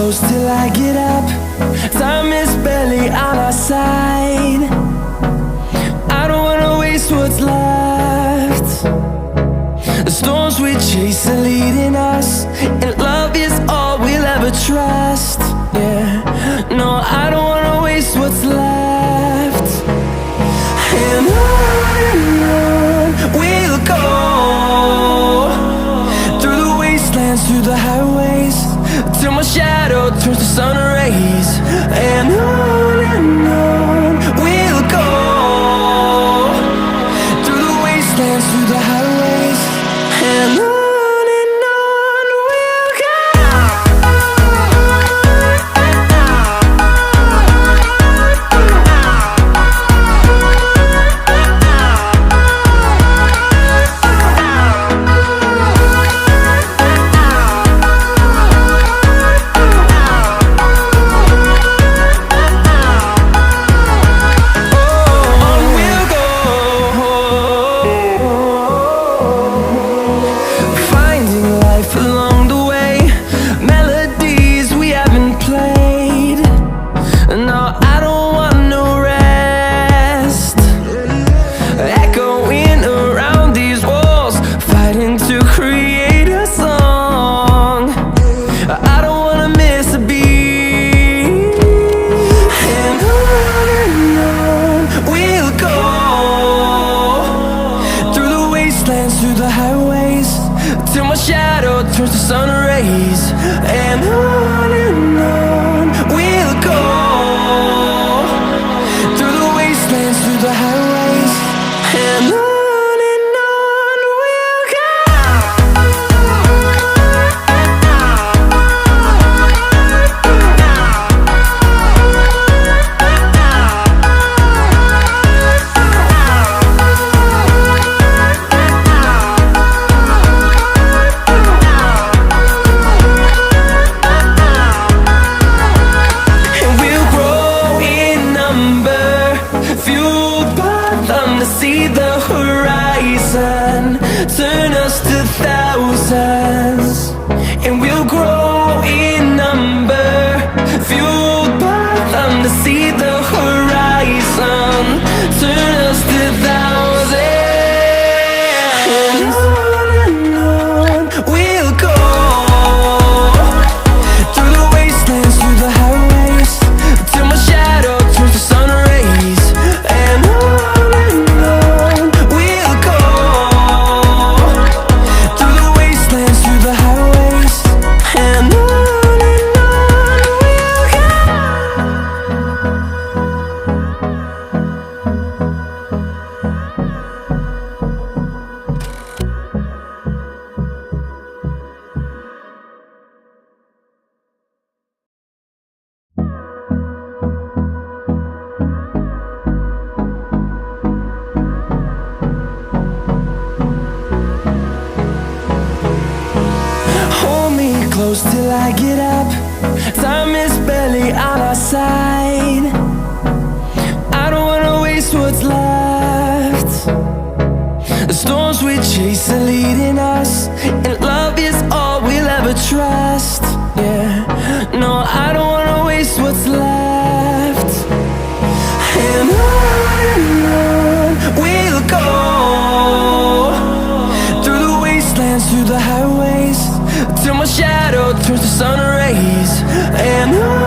close till I get up. Time is barely on our side. I don't wanna waste what's left. The storms we chase are leading us, and love is all we'll ever trust. Yeah, no, I don't wanna waste what's left. And on we'll go, through the wastelands, through the highways, till my shadow turns to sun rays. And on we'll go, through the wastelands, through the highways, and on. Through the highways, till my shadow turns to sun rays. And on we'll go, through the wastelands, through the highways, and on we'll go. See the horizon turn us to thousands, and we'll grow in number, fueled by them. To see the horizon turn us to thousands, and on we'll go, through the wastelands, through the highways, till my shadow turns to sun rays. And close till I get up. Time is barely on our side. I don't wanna waste what's left. The storms we chase are leading us, and love is all we'll ever trust. Yeah, no, I don't wanna waste what's left. And on we'll go, through the wastelands, through the highways, till my shadow turns to sun rays. And on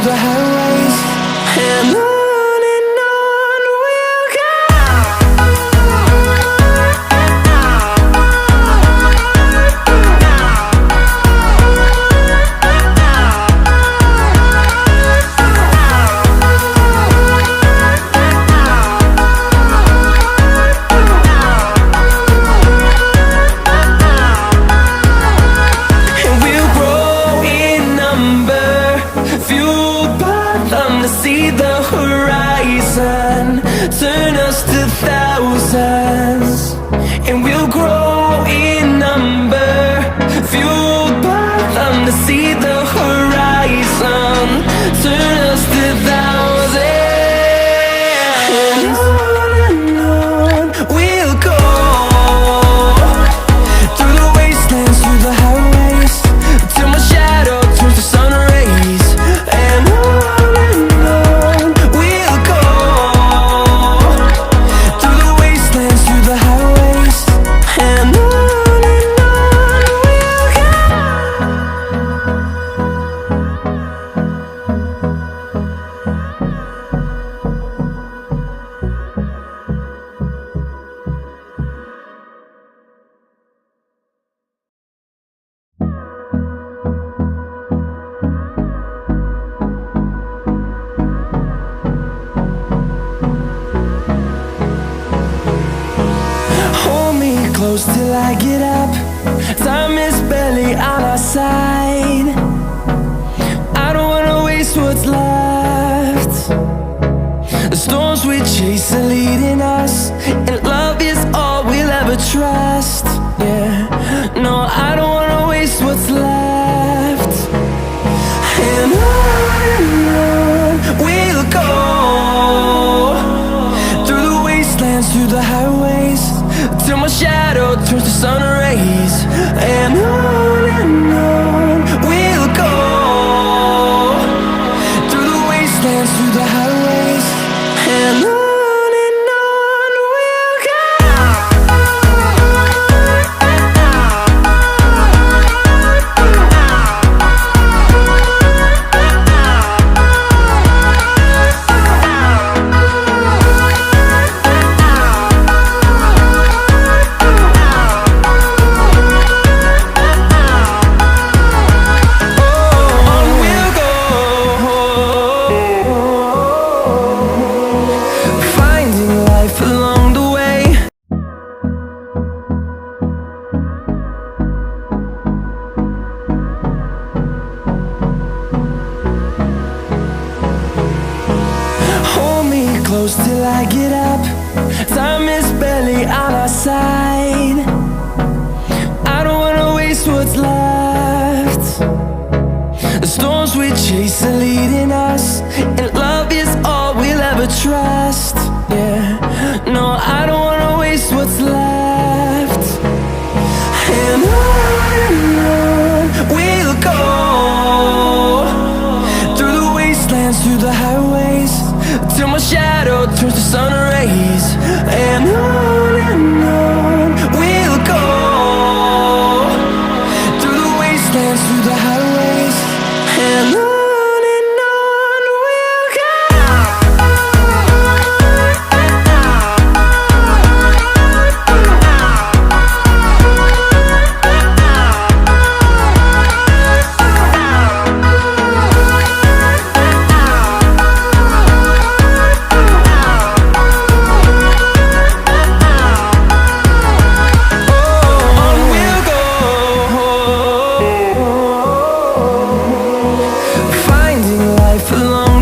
the highways, and on we'll go. To see the horizon, turn us to thousands, and we'll grow in number, fueled by them. To see the horizon, turn us to thousands, and on we'll go, through the wastelands, through the highways, till my shadow turns to sun rays, and on. Close till I get up, time is barely on our side. I don't wanna waste what's left. The storms we chase are leading us, and love is all we'll ever trust. Yeah, no, I don't wanna waste what's left. And on we'll go, through the wastelands, through the highways, till my shadow turns to sun rays, and on we'll go, through the wastelands, through the highways, and on we'll go. Close till I get up, time is barely on our side. I don't wanna waste what's left. The storms we chase are leading us, and love is all we'll ever trust. Yeah, no, I don't wanna waste what's left. And on we'll go, through the wastelands, through the highways, till my shadow turns to sun rays, and on we'll go, through the wastelands, through the highways, and on we'll go. Along